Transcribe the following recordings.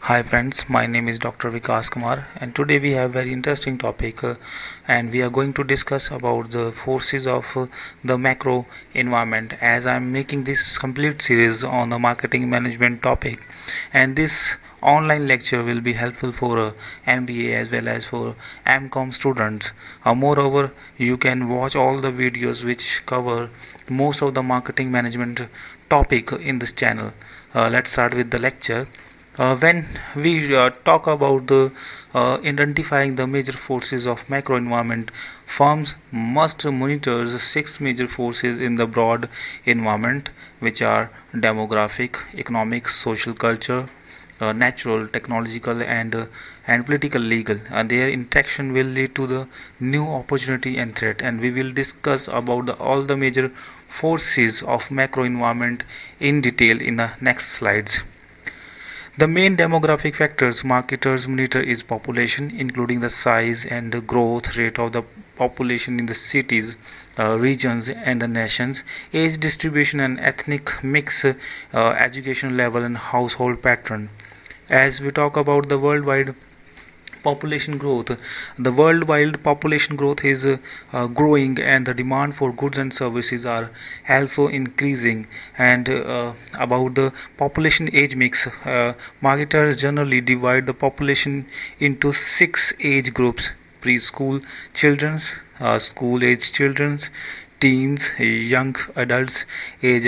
Hi friends, my name is Dr. Vikas Kumar and today we have very interesting topic and we are going to discuss about the forces of the macro environment as I am making this complete series on the marketing management topic, and this online lecture will be helpful for MBA as well as for MCOM students. Moreover, you can watch all the videos which cover most of the marketing management topic in this channel. Let's start with the lecture. When we talk about the identifying the major forces of macro environment, firms must monitor the six major forces in the broad environment, which are demographic, economic, social, culture, natural, technological, and political, legal. Their interaction will lead to the new opportunity and threat, and we will discuss about all the major forces of macro environment in detail in the next slides. The main demographic factors marketers monitor is population, including the size and the growth rate of the population in the cities, regions, and the nations, age distribution and ethnic mix, education level, and household pattern. As we talk about the worldwide population growth, the worldwide population growth is growing and the demand for goods and services are also increasing. And about the population age mix, marketers generally divide the population into six age groups: preschool children's, school age children's, teens, young adults age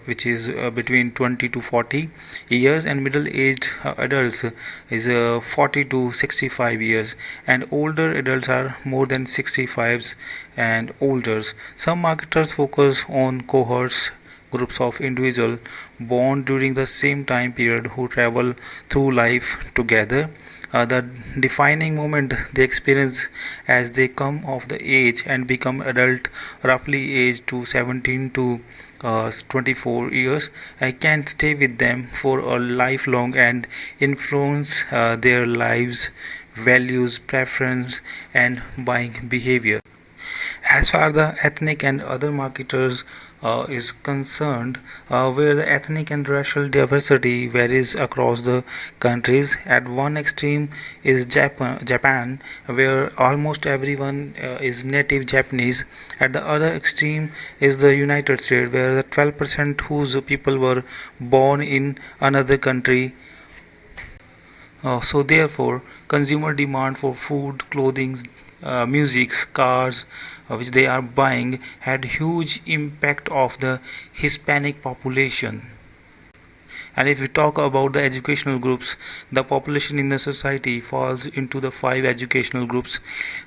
which is between 20 to 40 years, and middle aged adults is 40 to 65 years, and older adults are more than 65 and older. Some marketers focus on cohorts, groups of individuals born during the same time period who travel through life together. The defining moment they experience as they come of the age and become adult, roughly age to 17 to 24 years, I can stay with them for a lifelong and influence their lives, values, preference, and buying behavior. As far the ethnic and other marketers is concerned, where the ethnic and racial diversity varies across the countries. At one extreme is Japan, where almost everyone is native Japanese. At the other extreme is the United States, where the 12% whose people were born in another country. So therefore, consumer demand for food, clothing, music, cars, which they are buying, had huge impact of the Hispanic population. And if we talk about the educational groups, the population in the society falls into the five educational groups: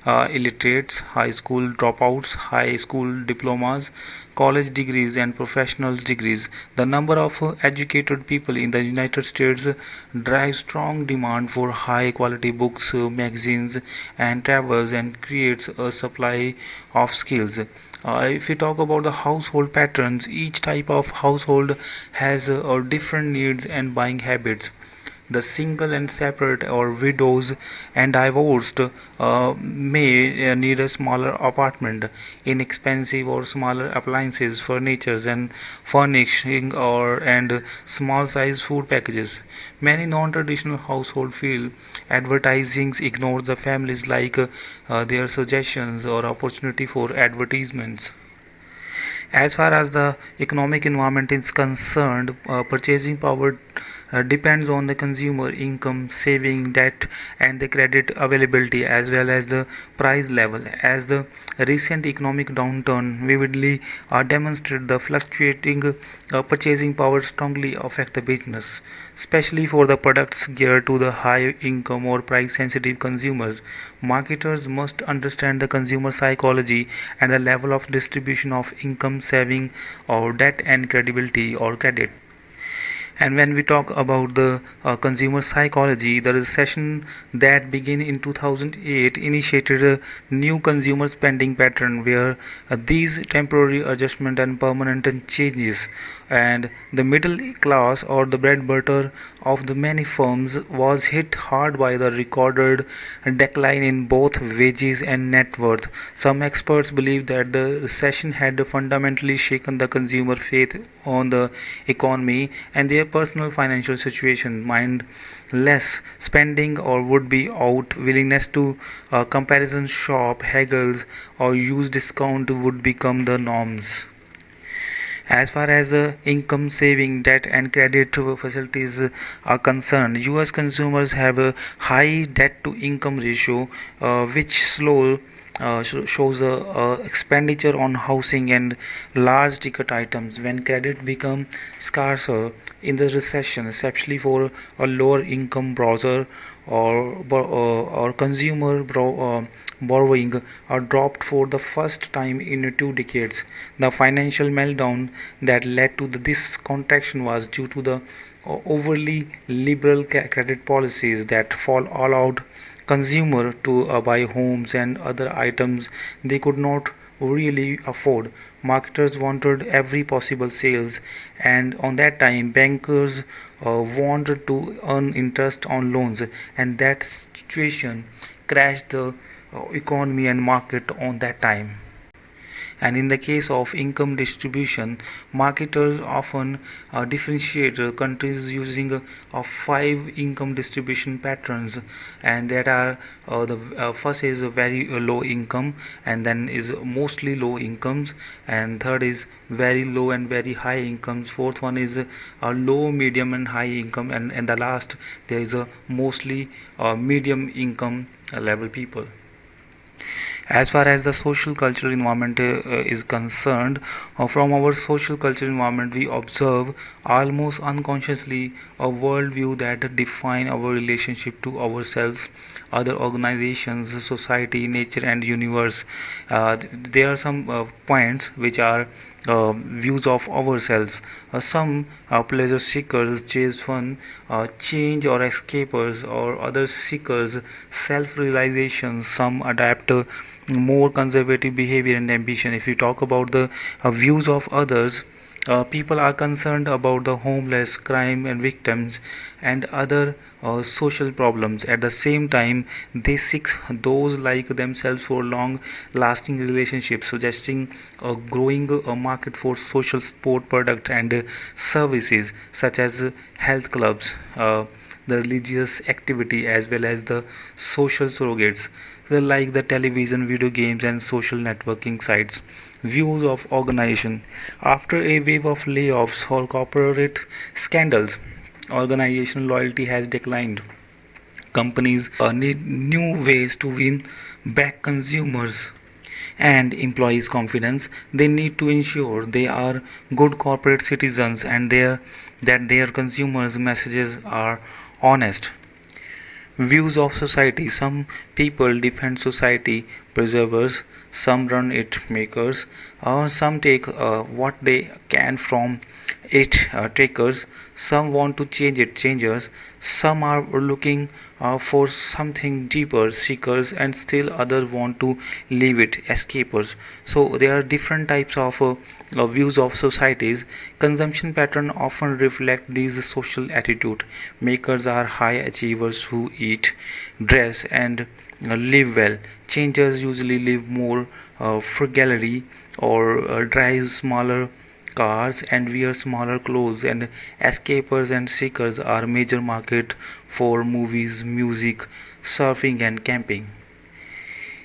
illiterates, high school dropouts, high school diplomas, college degrees, and professional degrees. The number of educated people in the United States drives strong demand for high quality books, magazines, and travels, and creates a supply of skills. If we talk about the household patterns, each type of household has different needs and buying habits. The single and separate, or widows and divorced, may need a smaller apartment, inexpensive or smaller appliances, furnitures, and furnishing, or and small size food packages. Many non-traditional households feel advertising ignores the families, like their suggestions or opportunity for advertisements. As far as the economic environment is concerned, purchasing power depends on the consumer income, saving, debt, and the credit availability, as well as the price level. As the recent economic downturn vividly demonstrated, the fluctuating purchasing power strongly affect the business, especially for the products geared to the high income or price sensitive consumers. Marketers must understand the consumer psychology and the level of distribution of income, saving, or debt, and credibility or credit. And when we talk about the consumer psychology, the recession that began in 2008 initiated a new consumer spending pattern where these temporary adjustment and permanent changes and the middle class or the bread butter of the many firms was hit hard by the recorded decline in both wages and net worth. Some experts believe that the recession had fundamentally shaken the consumer faith on the economy and their personal financial situation, mind less spending or would be out willingness to comparison shop haggles or use discount would become the norms. As far as the income saving debt and credit facilities are concerned, US consumers have a high debt to income ratio, which shows a expenditure on housing and large ticket items. When credit become scarcer in the recession, especially for a lower income browser or consumer borrowing are dropped for the first time in 2 decades. The financial meltdown that led to this contraction was due to the overly liberal credit policies that fall all out consumer to buy homes and other items they could not really afford. Marketers wanted every possible sales, and on that time, bankers wanted to earn interest on loans, and that situation crashed the economy and market on that time. And in the case of income distribution, marketers often differentiate countries using five income distribution patterns, and that are the first is a very low income, and then is mostly low incomes, and third is very low and very high incomes. Fourth one is low, medium, and high income, and the last there is a mostly medium income level people. As far as the social cultural environment is concerned, from our social cultural environment we observe almost unconsciously a worldview that define our relationship to ourselves, other organizations, society, nature, and universe. There are some points which are views of ourselves. Some pleasure seekers chase fun, change or escapers, or other seekers self-realization. Some adapt more conservative behavior and ambition. If you talk about the views of others, people are concerned about the homeless, crime, and victims, and other social problems. At the same time, they seek those like themselves for long lasting relationships, suggesting a growing market for social support products and services such as health clubs, the religious activity, as well as the social surrogates like the television, video games, and social networking sites. Views of organization. After a wave of layoffs or corporate scandals, organizational loyalty has declined. Companies need new ways to win back consumers and employees' confidence. They need to ensure they are good corporate citizens and that their consumers' messages are honest. Views of society. Some people defend society preservers, some run it makers, or some take what they can from it takers. Some want to change it changers. Some are looking for something deeper seekers, and still others want to leave it escapers. So there are different types of views of societies. Consumption pattern often reflect these social attitude. Makers are high achievers who eat, dress, and live well. Changers usually live more frugally or drive smaller cars and wear smaller clothes, and escapers and seekers are major market for movies, music, surfing, and camping.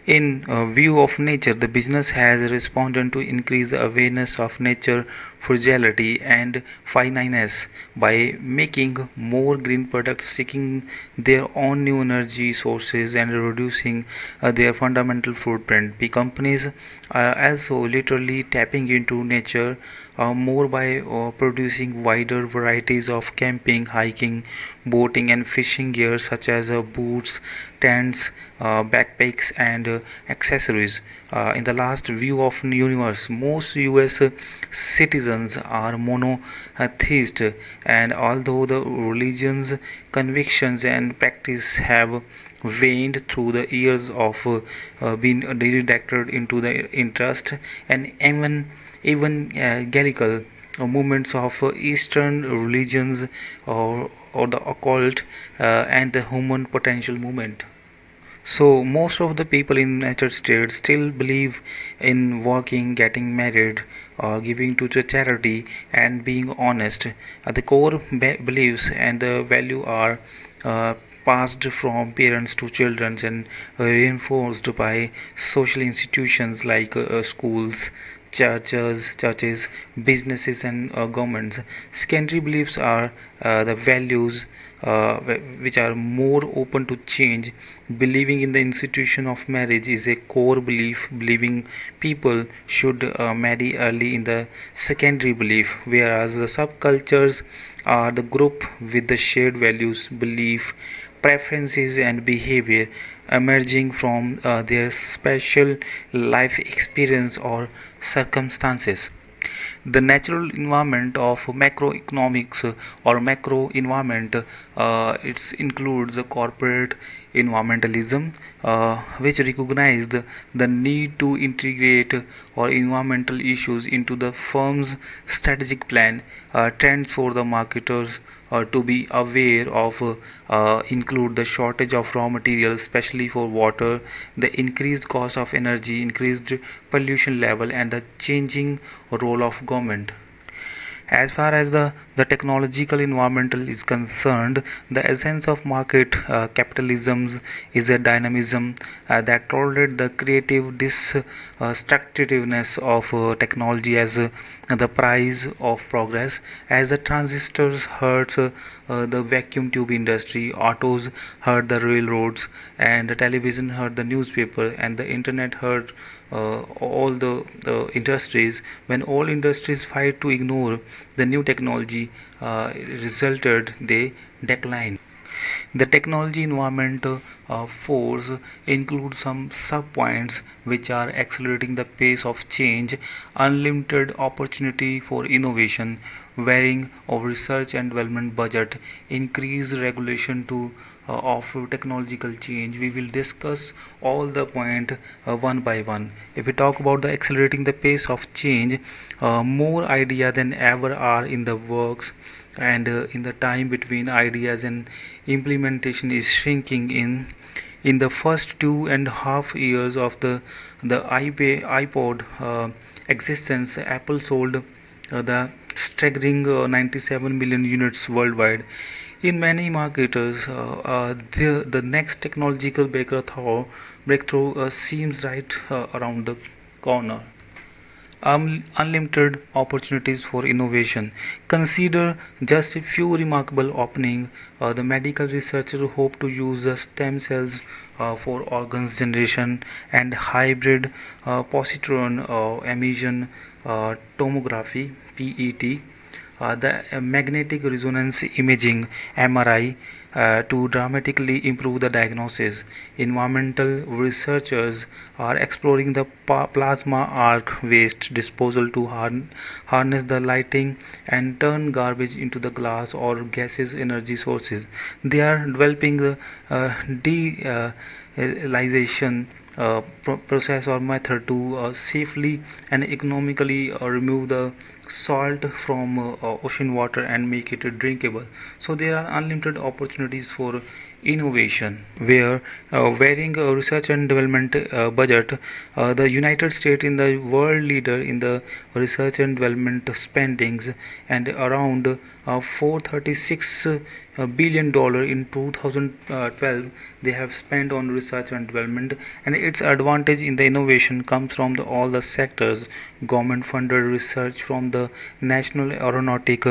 In view of nature, the business has responded to increase the awareness of nature fragility and finiteness by making more green products, seeking their own new energy sources, and reducing their fundamental footprint. The companies are also literally tapping into nature more by producing wider varieties of camping, hiking, boating, and fishing gear such as boots, tents, backpacks, and accessories. In the last view of universe, most US citizens are monotheist, and although the religion's convictions and practice have waned through the years of being redirected into the interest and evangelical movements of Eastern religions or the occult and the human potential movement. So most of the people in United States still believe in working, getting married, giving to the charity, and being honest. The core beliefs and the value are uh, passed from parents to children and reinforced by social institutions like schools, churches, businesses, and governments. Secondary beliefs are the values which are more open to change. Believing in the institution of marriage is a core belief. Believing people should marry early in the secondary belief, whereas the subcultures are the group with the shared values, belief, preferences, and behavior emerging from their special life experience or circumstances. The natural environment of macroeconomics or macro environment, it includes the corporate environmentalism, which recognized the need to integrate or environmental issues into the firm's strategic plan. Trends for the marketers to be aware of include the shortage of raw materials, especially for water, the increased cost of energy, increased pollution level, and the changing role of government. As far as the technological environmental is concerned, the essence of market capitalism is a dynamism that tolerates the creative destructiveness of technology as the price of progress. As the transistors hurts the vacuum tube industry, autos hurt the railroads, and the television hurt the newspaper, and the internet hurt all the industries. When all industries fight to ignore the new technology, resulted they decline. The technology environment force includes some subpoints which are accelerating the pace of change, unlimited opportunity for innovation, varying of research and development budget, increased regulation to of technological change. We will discuss all the point one by one. If we talk about the accelerating the pace of change, more idea than ever are in the works, and in the time between ideas and implementation is shrinking. In the first 2.5 years of the iPod existence, Apple sold the staggering 97 million units worldwide. In many marketers, the next technological breakthrough seems right around the corner. Unlimited opportunities for innovation. Consider just a few remarkable openings. The medical researchers hope to use the stem cells for organs generation and hybrid positron emission tomography (PET), the magnetic resonance imaging (MRI), to dramatically improve the diagnosis. Environmental researchers are exploring the plasma arc waste disposal to harness the lighting and turn garbage into the glass or gases energy sources. They are developing the dealization process or method to safely and economically remove the salt from ocean water and make it drinkable. So there are unlimited opportunities for innovation, where varying research and development budget, the United States in the world leader in the research and development spendings, and around 436 billion in 2012 they have spent on research and development. And its advantage in the innovation comes from all the sectors: government funded research from the National Aeronautic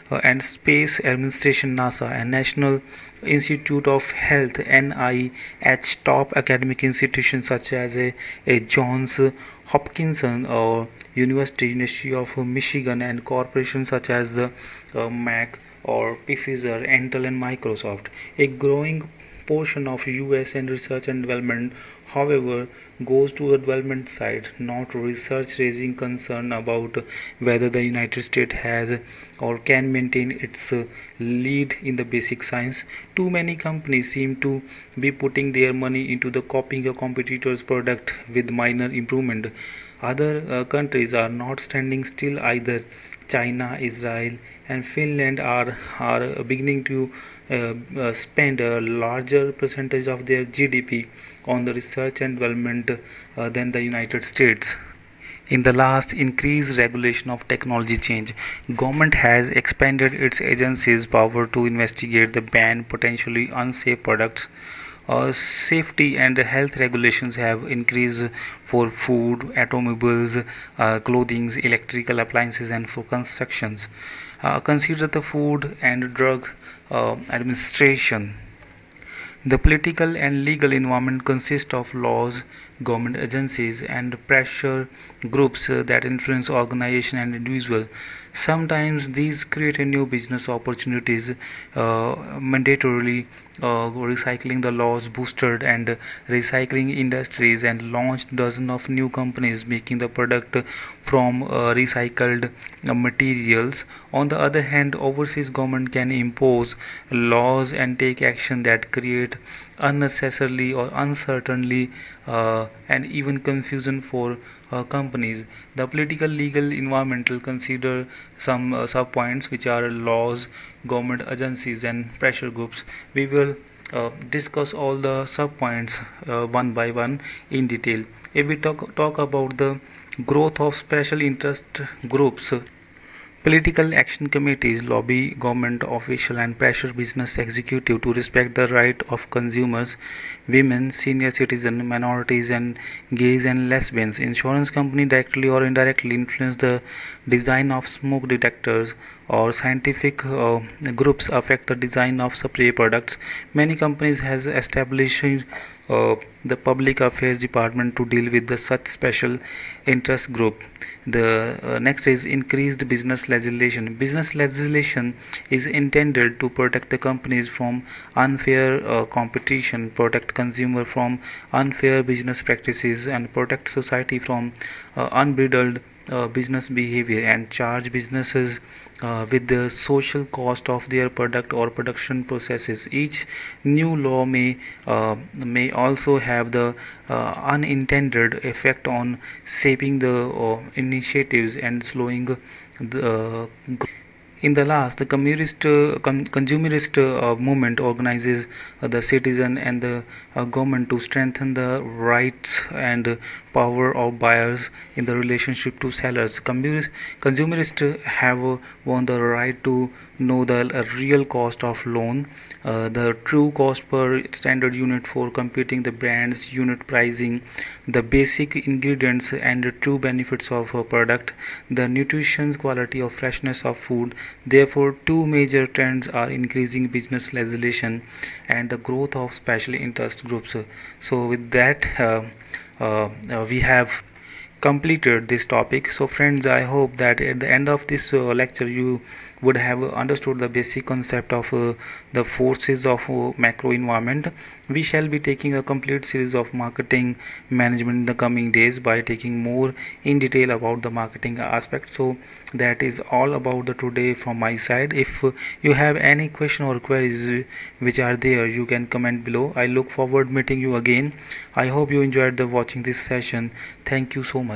and Space Administration (NASA) and National Institute of Health (NIH), top academic institutions such as a Johns Hopkins or University of Michigan, and corporations such as the Mac or Pfizer, Intel, and Microsoft. A growing portion of US and research and development, however, goes to the development side, not research, raising concern about whether the United States has or can maintain its lead in the basic science. Too many companies seem to be putting their money into the copying a competitor's product with minor improvement. Other countries are not standing still either. China, Israel, and Finland are beginning to spend a larger percentage of their GDP on the research and development than the United States. In the last increased regulation of technology change, government has expanded its agencies' power to investigate the ban potentially unsafe products. Safety and health regulations have increased for food, automobiles, clothing, electrical appliances, and for constructions. Consider the Food and Drug Administration. The political and legal environment consists of laws, government agencies, and pressure groups that influence organization and individual. Sometimes these create a new business opportunities, mandatorily recycling the laws boosted and recycling industries and launched dozens of new companies making the product from recycled materials. On the other hand, overseas government can impose laws and take action that create unnecessarily or uncertainly and even confusion for companies. The political, legal, environmental consider some sub points which are laws, government agencies, and pressure groups. We will discuss all the sub points one by one in detail. If we talk about the growth of special interest groups, political action committees lobby government official and pressure business executive to respect the right of consumers, women, senior citizens, minorities, and gays and lesbians. Insurance company directly or indirectly influence the design of smoke detectors, or scientific groups affect the design of spray products. Many companies has established the public affairs department to deal with the such special interest group. The next is increased business legislation. Business legislation is intended to protect the companies from unfair competition, protect consumer from unfair business practices, and protect society from unbridled business behavior, and charge businesses with the social cost of their product or production processes. Each new law may also have the unintended effect on shaping the initiatives and slowing the in the last, the consumerist movement organizes the citizen and the government to strengthen the rights and power of buyers in the relationship to sellers. Consumerists have won the right to know the real cost of loan, the true cost per standard unit for computing the brand's unit pricing, the basic ingredients and the true benefits of a product, the nutrition, quality of freshness of food. Therefore, two major trends are increasing business legislation and the growth of special interest groups. So, with that, we have completed this topic. So friends, I hope that at the end of this lecture you would have understood the basic concept of the forces of macro environment. We shall be taking a complete series of marketing management in the coming days by taking more in detail about the marketing aspect. So that is all about the today from my side. If you have any question or queries which are there, you can comment below. I look forward meeting you again. I hope you enjoyed the watching this session. Thank you so much.